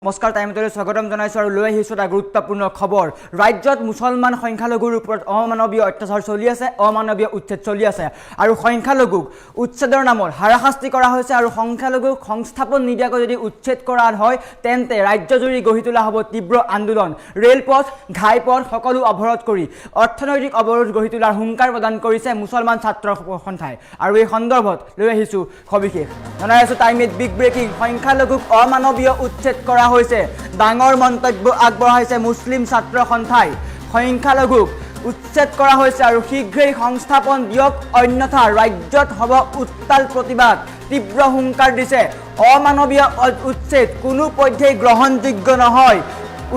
নমস্কাৰ টাইমলৈ স্বাগতম জনাইছো আৰু লৈ আহিছো এটা গুৰুত্বপূৰ্ণ খবৰ ৰাজ্যত মুছলমান সংখ্যালঘুৰ ওপৰত অমানৱীয় অত্যাচাৰ চলি আছে অমানৱীয় উচ্ছেদ চলি আছে আৰু সংখ্যালঘুক উচ্ছেদৰ নামত হাৰাশাস্তি কৰা হৈছে আৰু সংখ্যালঘুক সংস্থাপন নিদিয়াকৈ যদি উচ্ছেদ কৰা হয় তেন্তে ৰাজ্যজুৰি গঢ়ি তোলা হ'ব তীব্ৰ আন্দোলন ৰেলপথ ঘাইপথ সকলো অৱৰোধ কৰি অৰ্থনৈতিক অৱৰোধ গঢ়ি তোলাৰ হুংকাৰ প্ৰদান কৰিছে মুছলমান ছাত্ৰ সন্থাই আৰু এই সন্দৰ্ভত লৈ আহিছো সবিশেষ জনাই আছো টাইমত বিগ ব্ৰেকিং সংখ্যালঘুক অমানৱীয় উচ্ছেদ কৰা হৈছে ডাঙৰ মন্তব্য আগবঢ়াইছে মুছলিম ছাত্ৰ সন্থাই সংখ্যালঘুক উচ্ছেদ কৰা হৈছে আৰু শীঘ্ৰেই সংস্থাপন দিয়ক অন্যথা ৰাজ্যত হ'ব উত্তাল প্ৰতিবাদ তীব্ৰ হুংকাৰ দিছে অমানৱীয় উচ্ছেদ কোনো পধ্যেই গ্ৰহণযোগ্য নহয়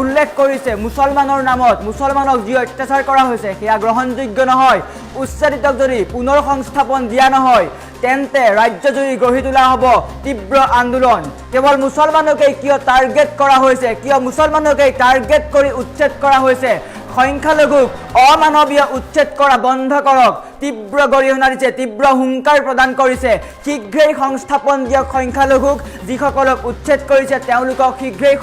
উল্লেখ কৰিছে মুছলমানৰ নামত মুছলমানক যি অত্যাচাৰ কৰা হৈছে সেয়া গ্ৰহণযোগ্য নহয় উচ্ছেদিতক যদি পুনৰ সংস্থাপন দিয়া নহয় তেন্তে ৰাজ্যজুৰি গঢ়ি তোলা হ'ব তীব্ৰ আন্দোলন কেৱল মুছলমানকেই কিয় টাৰ্গেট কৰা হৈছে কিয় মুছলমানকেই টাৰ্গেট কৰি উচ্ছেদ কৰা হৈছে সংখ্যালঘুক অমানৱীয় উচ্ছেদ কৰা বন্ধ কৰক তীব্ৰ গৰিহণা দিছে তীব্ৰ হুংকাৰ প্ৰদান কৰিছে শীঘ্ৰেই সংস্থাপন দিয়ক সংখ্যালঘুক যিসকলক উচ্ছেদ কৰিছে তেওঁলোকক শীঘ্ৰেই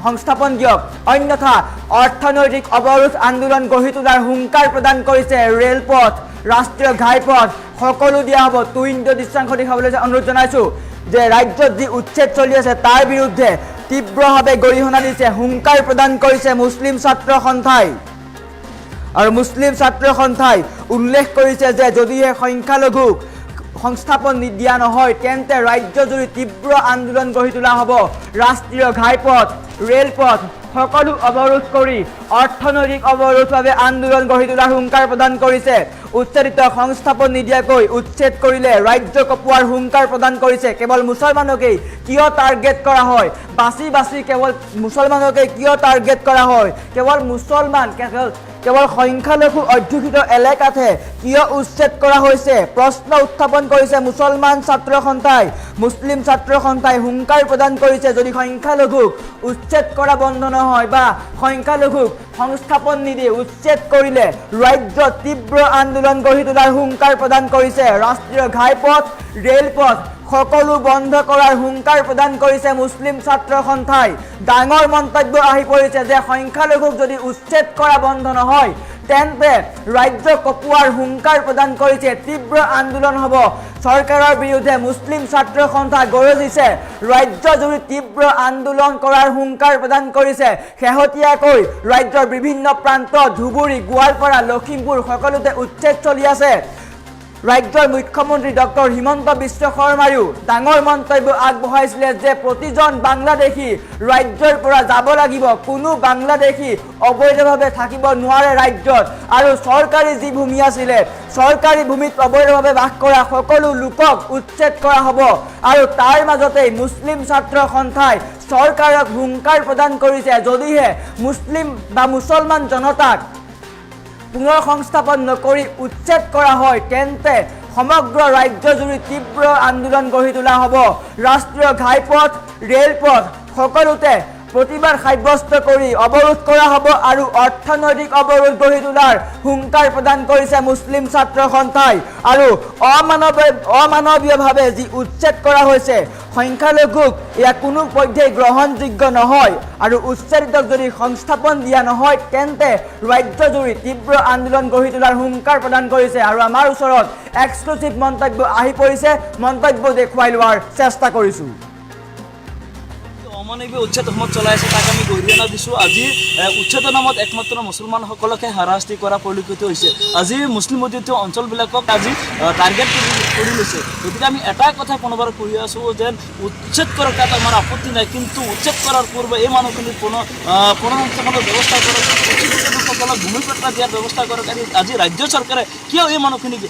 সংস্থাপন দিয়ক অন্যথা অৰ্থনৈতিক অৱৰোধ আন্দোলন গঢ়ি তোলাৰ হুংকাৰ প্ৰদান কৰিছে ৰেলপথ ৰাষ্ট্ৰীয় ঘাইপথ সকলো দিয়া হ'ব টুইন দৃশ্যাংশ দেখাবলৈ অনুৰোধ জনাইছোঁ যে ৰাজ্যত যি উচ্ছেদ চলি আছে তাৰ বিৰুদ্ধে তীব্ৰভাৱে গৰিহণা দিছে হুংকাৰ প্ৰদান কৰিছে মুছলিম ছাত্ৰ সন্থাই আৰু মুছলিম ছাত্ৰ সন্থাই উল্লেখ কৰিছে যে যদিহে সংখ্যালঘুক সংস্থাপন দিয়া নহয় তেন্তে ৰাজ্যজুৰি তীব্ৰ আন্দোলন গঢ়ি তোলা হ'ব ৰাষ্ট্ৰীয় ঘাইপথ ৰেলপথ সকলো অৱৰোধ কৰি অৰ্থনৈতিক অৱৰোধৰ বাবে আন্দোলন গঢ়ি তোলাৰ হুংকাৰ প্ৰদান কৰিছে উচ্ছেদিত সংস্থাপন নিদিয়াকৈ উচ্ছেদ কৰিলে ৰাজ্য কঁপোৱাৰ হুংকাৰ প্ৰদান কৰিছে কেৱল মুছলমানকেই কিয় টাৰ্গেট কৰা হয় বাছি বাছি কেৱল মুছলমানকেই কিয় টাৰ্গেট কৰা হয় কেৱল মুছলমান কেৱল সংখ্যালঘু অধ্যুষিত এলেকাতহে কিয় উচ্ছেদ কৰা হৈছে প্ৰশ্ন উত্থাপন কৰিছে মুছলমান ছাত্ৰ সন্থাই মুছলিম ছাত্ৰ সন্থাই হুংকাৰ প্ৰদান কৰিছে যদি সংখ্যালঘুক উচ্ছেদ কৰা বন্ধ নহয় বা সংখ্যালঘুক সংস্থাপন নিদি উচ্ছেদ কৰিলে ৰাজ্যত তীব্ৰ আন্দোলন গঢ়ি তোলাৰ হুংকাৰ প্ৰদান কৰিছে ৰাষ্ট্ৰীয় ঘাইপথ ৰেলপথ সকলো বন্ধ কৰাৰ হুংকাৰ প্ৰদান কৰিছে মুছলিম ছাত্ৰ সন্থাই ডাঙৰ মন্তব্য আহি পৰিছে যে সংখ্যালঘুক যদি উচ্ছেদ কৰা বন্ধ নহয় তেন্তে ৰাজ্য কঁপোৱাৰ হুংকাৰ প্ৰদান কৰিছে তীব্ৰ আন্দোলন হ'ব চৰকাৰৰ বিৰুদ্ধে মুছলিম ছাত্ৰ সন্থা গৰজিছে ৰাজ্যজুৰি তীব্ৰ আন্দোলন কৰাৰ হুংকাৰ প্ৰদান কৰিছে শেহতীয়াকৈ ৰাজ্যৰ বিভিন্ন প্ৰান্ত ধুবুৰী গোৱালপাৰা লখিমপুৰ সকলোতে উচ্ছেদ চলি আছে ৰাজ্যৰ মুখ্যমন্ত্ৰী ডক্টৰ হিমন্ত বিশ্ব শৰ্মায়ো ডাঙৰ মন্তব্য আগবঢ়াইছিলে যে প্ৰতিজন বাংলাদেশী ৰাজ্যৰ পৰা যাব লাগিব কোনো বাংলাদেশী অবৈধভাৱে থাকিব নোৱাৰে ৰাজ্যত আৰু চৰকাৰী যি ভূমি আছিলে চৰকাৰী ভূমিত অবৈধভাৱে বাস কৰা সকলো লোকক উচ্ছেদ কৰা হ'ব আৰু তাৰ মাজতেই মুছলিম ছাত্ৰ সন্থাই চৰকাৰক হুংকাৰ প্ৰদান কৰিছে যদিহে মুছলিম বা মুছলমান জনতাক পুনৰ সংস্থাপন নকৰি উচ্ছেদ কৰা হয় তেন্তে সমগ্ৰ ৰাজ্যজুৰি তীব্ৰ আন্দোলন গঢ়ি তোলা হ'ব ৰাষ্ট্ৰীয় ঘাইপথ ৰেলপথ সকলোতে প্ৰতিবাদ সাব্যস্ত কৰি অৱৰোধ কৰা হ'ব আৰু অৰ্থনৈতিক অৱৰোধ গঢ়ি তোলাৰ হুংকাৰ প্ৰদান কৰিছে মুছলিম ছাত্ৰ সন্থাই আৰু অমানৱীয়ভাৱে যি উচ্ছেদ কৰা হৈছে সংখ্যালঘুক এয়া কোনো পধ্যেই গ্ৰহণযোগ্য নহয় আৰু উচ্ছেদিতক যদি সংস্থাপন দিয়া নহয় তেন্তে ৰাজ্যজুৰি তীব্ৰ আন্দোলন গঢ়ি তোলাৰ হুংকাৰ প্ৰদান কৰিছে আৰু আমাৰ ওচৰত এক্সক্লুচিভ মন্তব্য আহি পৰিছে মন্তব্য দেখুৱাই লোৱাৰ চেষ্টা কৰিছোঁ অমানৱীয় উচ্ছেদ অসমত চলাই আছে তাক আমি গৰিহণা দিছোঁ আজি উচ্ছেদৰ নামত একমাত্ৰ মুছলমানসকলকে হাৰাশাস্তি কৰা পৰিলক্ষিত হৈছে আজি মুছলিম অধ্যুষিত অঞ্চলবিলাকক আজি টাৰ্গেট কৰি লৈছে গতিকে আমি এটা কথা পুনৰবাৰ কৈ আছোঁ যে উচ্ছেদ কৰাৰ তাত আমাৰ আপত্তি নাই কিন্তু উচ্ছেদ কৰাৰ পূৰ্বে এই মানুহখিনিক পুনঃসংস্থাপনৰ ব্যৱস্থা কৰক উচ্ছেদিতসকলক ভূমিপট্টা দিয়াৰ ব্যৱস্থা কৰক আজি ৰাজ্য চৰকাৰে কিয় এই মানুহখিনিক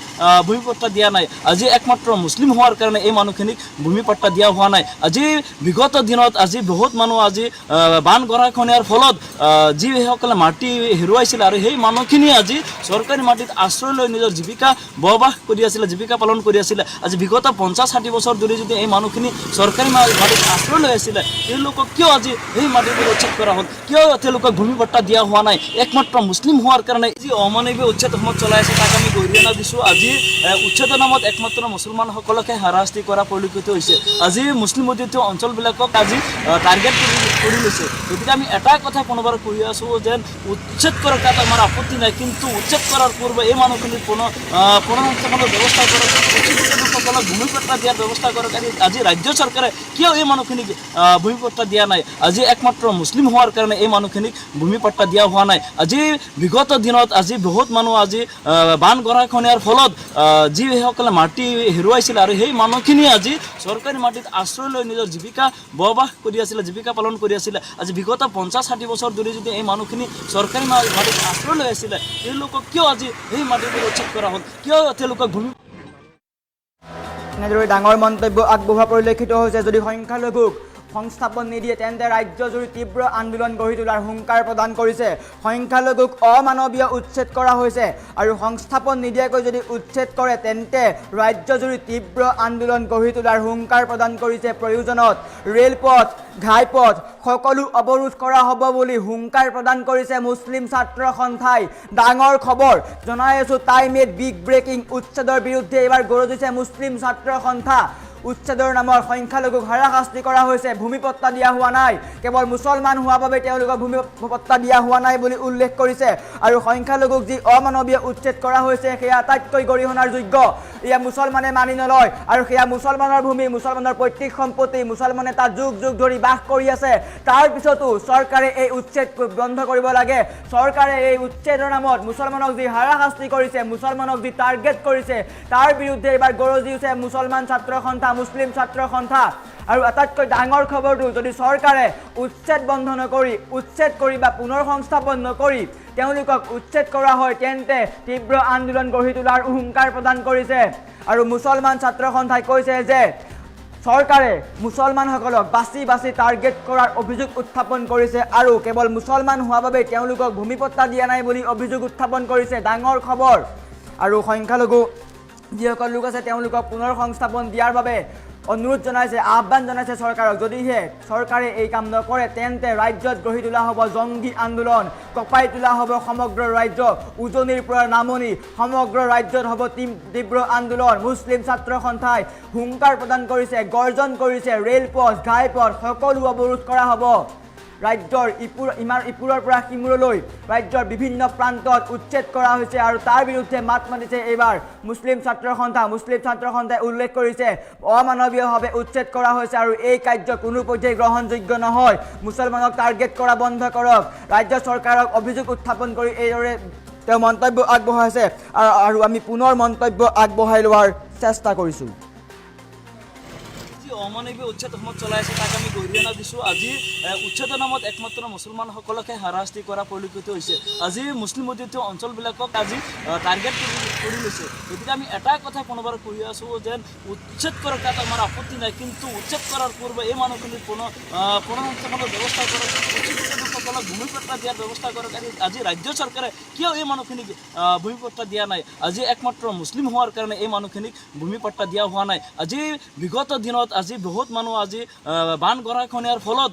ভূমিপট্টা দিয়া নাই আজি একমাত্ৰ মুছলিম হোৱাৰ কাৰণে এই মানুহখিনিক ভূমিপট্টা দিয়া হোৱা নাই আজি বিগত দিনত আজি বহুত মানুহ আজি বান গৰাখহনীয়াৰ ফলত যিসকলে মাটি হেৰুৱাইছিল আৰু সেই মানুহখিনি আজি চৰকাৰী মাটিত আশ্ৰয় লৈ নিজৰ জীৱিকা বৰবাস কৰি আছিলে জীৱিকা পালন কৰি আছিলে আজি বিগত 50-60 বছৰ ধৰি যদি এই মানুহখিনি চৰকাৰী মাটিত আশ্ৰয় লৈ আছিলে তেওঁলোকক কিয় আজি এই মাটিবোৰ উচ্ছেদ কৰা হ'ল কিয় তেওঁলোকক ভূমিপট্টা দিয়া হোৱা নাই একমাত্ৰ মুছলিম হোৱাৰ কাৰণে যি অমানৱীয় উচ্ছেদ অসমত চলাই আছে তাক আমি গৰিহণা দিছোঁ আজি উচ্ছেদৰ নামত একমাত্ৰ মুছলমানসকলকে হাৰাশাস্তি কৰা পৰিলক্ষিত হৈছে আজি মুছলিম অধ্যুষিত অঞ্চলবিলাকক আজি টাৰ্গেট কৰি লৈছে। গতিকে আমি এটাই কথা পুনৰবাৰ কৈ আছোঁ যে উচ্ছেদ কৰাৰ তাত আমাৰ আপত্তি নাই, কিন্তু উচ্ছেদ কৰাৰ পূৰ্বে এই মানুহখিনিৰ পুনৰস্থাপনৰ ব্যৱস্থা কৰক, লোকসকলক ভূমিপট্টা দিয়াৰ ব্যৱস্থা কৰক। আজি ৰাজ্য চৰকাৰে কিয় এই মানুহখিনিক ভূমিপট্টা দিয়া নাই? আজি একমাত্ৰ মুছলিম হোৱাৰ কাৰণে এই মানুহখিনিক ভূমিপট্টা দিয়া হোৱা নাই। আজি বিগত দিনত আজি বহুত মানুহ আজি বান গৰাখহনীয়াৰ ফলত যিসকলে মাটি হেৰুৱাইছিল আৰু সেই মানুহখিনিয়ে আজি চৰকাৰী মাটিত আশ্ৰয় লৈ নিজৰ জীৱিকা বৰবাহ কৰি আছিলে, জীৱিকা পালন কৰি আছিলে। আজি বিগত 50-60 বছৰ ধৰি যদি এই মানুহখিনি চৰকাৰী মাটিত আশ্ৰয় লৈ আছিলে, তেওঁলোকক কিয় আজি সেই মাটিবোৰ উচ্ছেদ কৰা হ'ল? কিয় তেওঁলোকক ভূমি এনেদৰে ডাঙৰ মন্তব্য আগবঢ়োৱা পৰিলক্ষিত হৈছে। যদি সংখ্যালঘুক সংস্থাপন নিদিয়ে তেন্তে ৰাজ্যজুৰি তীব্ৰ আন্দোলন গঢ়ি তোলাৰ হুংকাৰ প্ৰদান কৰিছে। সংখ্যালঘুক অমানৱীয় উচ্ছেদ কৰা হৈছে আৰু সংস্থাপন নিদিয়াকৈ যদি উচ্ছেদ কৰে তেন্তে ৰাজ্যজুৰি তীব্ৰ আন্দোলন গঢ়ি তোলাৰ হুংকাৰ প্ৰদান কৰিছে। প্ৰয়োজনত ৰেলপথ, ঘাইপথ সকলো অৱৰোধ কৰা হ'ব বুলি হুংকাৰ প্ৰদান কৰিছে মুছলিম ছাত্ৰ সন্থাই। ডাঙৰ খবৰ জনাই আছোঁ, টাইম এট বিগ ব্ৰেকিং। উচ্ছেদৰ বিৰুদ্ধে এইবাৰ গৰজিছে মুছলিম ছাত্ৰ সন্থা। উচ্ছেদৰ নামত সংখ্যালঘুক হাৰাশাস্তি কৰা হৈছে, ভূমিপট্টা দিয়া হোৱা নাই। কেৱল মুছলমান হোৱা বাবে তেওঁলোকক ভূমিপট্টা দিয়া হোৱা নাই বুলি উল্লেখ কৰিছে। আৰু সংখ্যালঘুক যি অমানৱীয় উচ্ছেদ কৰা হৈছে সেয়া আটাইতকৈ গৰিহণাৰ যোগ্য। এয়া মুছলমানে মানি নলয় আৰু সেয়া মুছলমানৰ ভূমি, মুছলমানৰ পৈতৃক সম্পত্তি, মুছলমানে তাত যুগ যুগ ধৰি বাস কৰি আছে। তাৰ পিছতো চৰকাৰে এই উচ্ছেদ বন্ধ কৰিব লাগে। চৰকাৰে এই উচ্ছেদৰ নামত মুছলমানক যি হাৰাশাস্তি কৰিছে, মুছলমানক যি টাৰ্গেট কৰিছে, তাৰ বিৰুদ্ধে এইবাৰ গৰজি উঠে মুছলমান ছাত্ৰ সন্থা, মুছলিম ছাত্ৰ সন্থা। আৰু আটাইতকৈ ডাঙৰ খবৰটো, যদি চৰকাৰে উচ্ছেদ বন্ধ নকৰি, উচ্ছেদ কৰি বা পুনৰ সংস্থাপন নকৰি তেওঁলোকক উচ্ছেদ কৰা হয় তেন্তে তীব্ৰ আন্দোলন গঢ়ি তোলাৰ হুংকাৰ প্ৰদান কৰিছে। আৰু মুছলমান ছাত্ৰ সন্থাই কৈছে যে চৰকাৰে মুছলমানসকলক বাছি বাছি টাৰ্গেট কৰাৰ অভিযোগ উত্থাপন কৰিছে আৰু কেৱল মুছলমান হোৱা বাবে তেওঁলোকক ভূমিপট্টা দিয়া নাই বুলি অভিযোগ উত্থাপন কৰিছে। ডাঙৰ খবৰ। আৰু সংখ্যালঘু যিসকল লোক আছে তেওঁলোকক পুনৰ সংস্থাপন দিয়াৰ বাবে অনুৰোধ জনাইছে, আহ্বান জনাইছে চৰকাৰক। যদিহে চৰকাৰে এই কাম নকৰে তেন্তে ৰাজ্যত গঢ়ি তোলা হ'ব জংগী আন্দোলন, কঁপাই তোলা হ'ব সমগ্ৰ ৰাজ্য, উজনিৰ পৰা নামনি সমগ্ৰ ৰাজ্যত হ'ব তীব্ৰ আন্দোলন। মুছলিম ছাত্ৰ সন্থাই হুংকাৰ প্ৰদান কৰিছে, গৰ্জন কৰিছে, ৰেলপথ, ঘাইপথ সকলো অৱৰোধ কৰা হ'ব। ৰাজ্যৰ ইপুৰৰ পৰা সিমূৰলৈ ৰাজ্যৰ বিভিন্ন প্ৰান্তত উচ্ছেদ কৰা হৈছে আৰু তাৰ বিৰুদ্ধে মাত মাতিছে এইবাৰ মুছলিম ছাত্ৰ সন্থা। মুছলিম ছাত্ৰ সন্থাই উল্লেখ কৰিছে অমানৱীয়ভাৱে উচ্ছেদ কৰা হৈছে আৰু এই কাৰ্য কোনো পৰ্যায়ে গ্ৰহণযোগ্য নহয়। মুছলমানক টাৰ্গেট কৰা বন্ধ কৰক। ৰাজ্য চৰকাৰক অভিযোগ উত্থাপন কৰি এইদৰে তেওঁ মন্তব্য আগবঢ়াইছে আৰু আমি পুনৰ মন্তব্য আগবঢ়াই লোৱাৰ চেষ্টা কৰিছোঁ। অমানৱীয় উচ্ছেদ অসমত চলাই আছে তাক আমি গৰিহণা দিছোঁ। আজি উচ্ছেদৰ নামত একমাত্ৰ মুছলমানসকলকহে হাৰাশাস্তি কৰা পৰিলক্ষিত হৈছে। আজি মুছলিম অধ্যুষিত অঞ্চলবিলাকক আজি টাৰ্গেট কৰি লৈছে। গতিকে আমি এটাই কথা পুনৰবাৰ কৈ আছোঁ যে উচ্ছেদ কৰাৰ তাত আমাৰ আপত্তি নাই, কিন্তু উচ্ছেদ কৰাৰ পূৰ্বে এই মানুহখিনিৰ পুনৰস্থাপনৰ ব্যৱস্থা কৰক, লোকসকলক ভূমিপট্টা দিয়াৰ ব্যৱস্থা কৰক। আজি ৰাজ্য চৰকাৰে কিয় এই মানুহখিনিক ভূমিপট্টা দিয়া নাই? আজি একমাত্ৰ মুছলিম হোৱাৰ কাৰণে এই মানুহখিনিক ভূমিপট্টা দিয়া হোৱা নাই। আজি বিগত দিনত আজি বহুত মানুহ আজি বান গৰাখহনীয়াৰ ফলত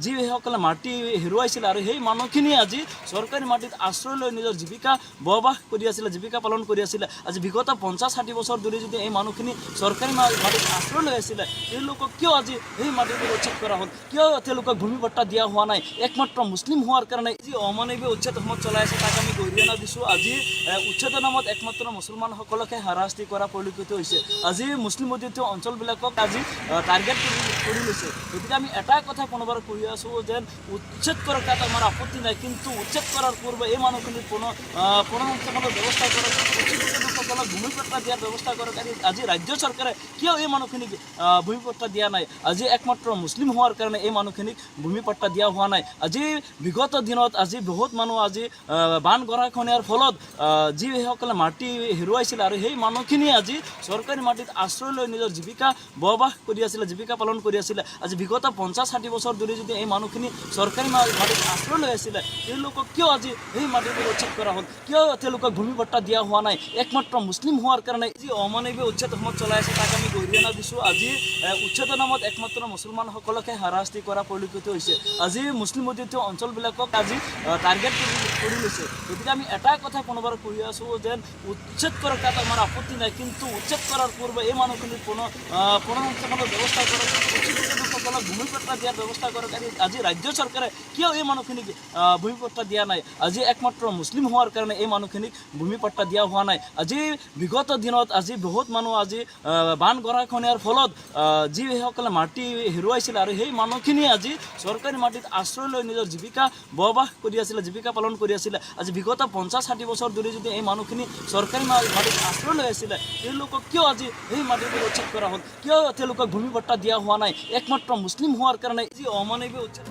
যিসকলে মাটি হেৰুৱাইছিল আৰু সেই মানুহখিনিয়ে আজি চৰকাৰী মাটিত আশ্ৰয় লৈ নিজৰ জীৱিকা বৰবাহ কৰি আছিলে, জীৱিকা পালন কৰি আছিলে। আজি বিগত 50-60 বছৰ ধৰি যদি এই মানুহখিনি চৰকাৰী মাটিত আশ্ৰয় লৈ আছিলে, তেওঁলোকক কিয় আজি সেই মাটিবোৰ উচ্ছেদ কৰা হ'ল? কিয় তেওঁলোকক ভূমিপট্টা দিয়া হোৱা নাই? একমাত্ৰ মুছলিম হোৱাৰ কাৰণে যি অমানৱীয় উচ্ছেদ অসমত চলাই আছে তাক আমি গৰিহণা দিছোঁ। আজি উচ্ছেদৰ নামত একমাত্ৰ মুছলমানসকলকহে হাৰাশাস্তি কৰা পৰিলক্ষিত হৈছে। আজি মুছলিম অধ্যুষিত অঞ্চলবিলাকক আজি টাৰ্গেট কৰি লৈছে। গতিকে আমি এটাই কথা পুনৰবাৰ কৈ আছোঁ যে উচ্ছেদ কৰাৰ তাত আমাৰ আপত্তি নাই, কিন্তু উচ্ছেদ কৰাৰ পূৰ্বে এই মানুহখিনিৰ পুনৰস্থাপনৰ ব্যৱস্থা কৰক, লোকসকলক ভূমিপট্টা দিয়াৰ ব্যৱস্থা কৰক। আজি ৰাজ্য চৰকাৰে কিয় এই মানুহখিনিক ভূমিপট্টা দিয়া নাই? আজি একমাত্ৰ মুছলিম হোৱাৰ কাৰণে এই মানুহখিনিক ভূমিপট্টা দিয়া হোৱা নাই। আজি বিগত দিনত আজি বহুত মানুহ আজি বান গৰাখহনীয়াৰ ফলত যিসকলে মাটি হেৰুৱাইছিল আৰু সেই মানুহখিনিয়ে আজি চৰকাৰী মাটিত আশ্ৰয় লৈ নিজৰ জীৱিকা বৰবাহ কৰি আছিলে, জীৱিকা পালন কৰি আছিলে। আজি বিগত 50-60 বছৰ ধৰি যদি এই মানুহখিনি চৰকাৰী মাটিত আশ্ৰয় লৈ আছিলে, তেওঁলোকক কিয় আজি সেই মাটিবোৰ উচ্ছেদ কৰা হ'ল? কিয় তেওঁলোকক ভূমিপট্টা দিয়া হোৱা নাই? একমাত্ৰ মুছলিম হোৱাৰ কাৰণে যি অমানৱীয় উচ্ছেদ অসমত চলাই আছে তাক আমি গৰিহণা দিছোঁ। আজি উচ্ছেদৰ নামত একমাত্ৰ মুছলমানসকলকহে হাৰাশাস্তি কৰা পৰিলক্ষিত হৈছে। আজি মুছলিম অধ্যুষিত অঞ্চলবিলাকক আজি টাৰ্গেট কৰি লৈছে। গতিকে আমি এটাই কথা পুনৰবাৰ কৈ আছোঁ যে উচ্ছেদ কৰাৰ তাত আমাৰ আপত্তি নাই, কিন্তু উচ্ছেদ কৰাৰ পূৰ্বে এই মানুহখিনিৰ পুনৰস্থাপনৰ সংৰক্ষণৰ ব্যৱস্থা কৰক, উচ্ছেদিত লোকসকলক ভূমিপট্টা দিয়াৰ ব্যৱস্থা কৰক। আজি ৰাজ্য চৰকাৰে কিয় এই মানুহখিনিক ভূমিপট্টা দিয়া নাই? আজি একমাত্ৰ মুছলিম হোৱাৰ কাৰণে এই মানুহখিনিক ভূমিপট্টা দিয়া হোৱা নাই। আজি বিগত দিনত আজি বহুত মানুহ আজি বান গৰাখহনীয়াৰ ফলত যিসকলে মাটি হেৰুৱাইছিলে আৰু সেই মানুহখিনিয়ে আজি চৰকাৰী মাটিত আশ্ৰয় লৈ নিজৰ জীৱিকা বৰবাহ কৰি আছিলে, জীৱিকা পালন কৰি আছিলে। আজি বিগত 50-60 বছৰ ধৰি যদি এই মানুহখিনি চৰকাৰী মাটিত আশ্ৰয় লৈ আছিলে, তেওঁলোকক কিয় আজি সেই মাটিবোৰ উচ্ছেদ কৰা হ'ল? কিয় তেওঁলোকক ভূমিপট্টা দিয়া হোৱা নাই? একমাত্ৰ মুছলিম হোৱাৰ কাৰণে যি অমানৱীয় উচ্ছেদ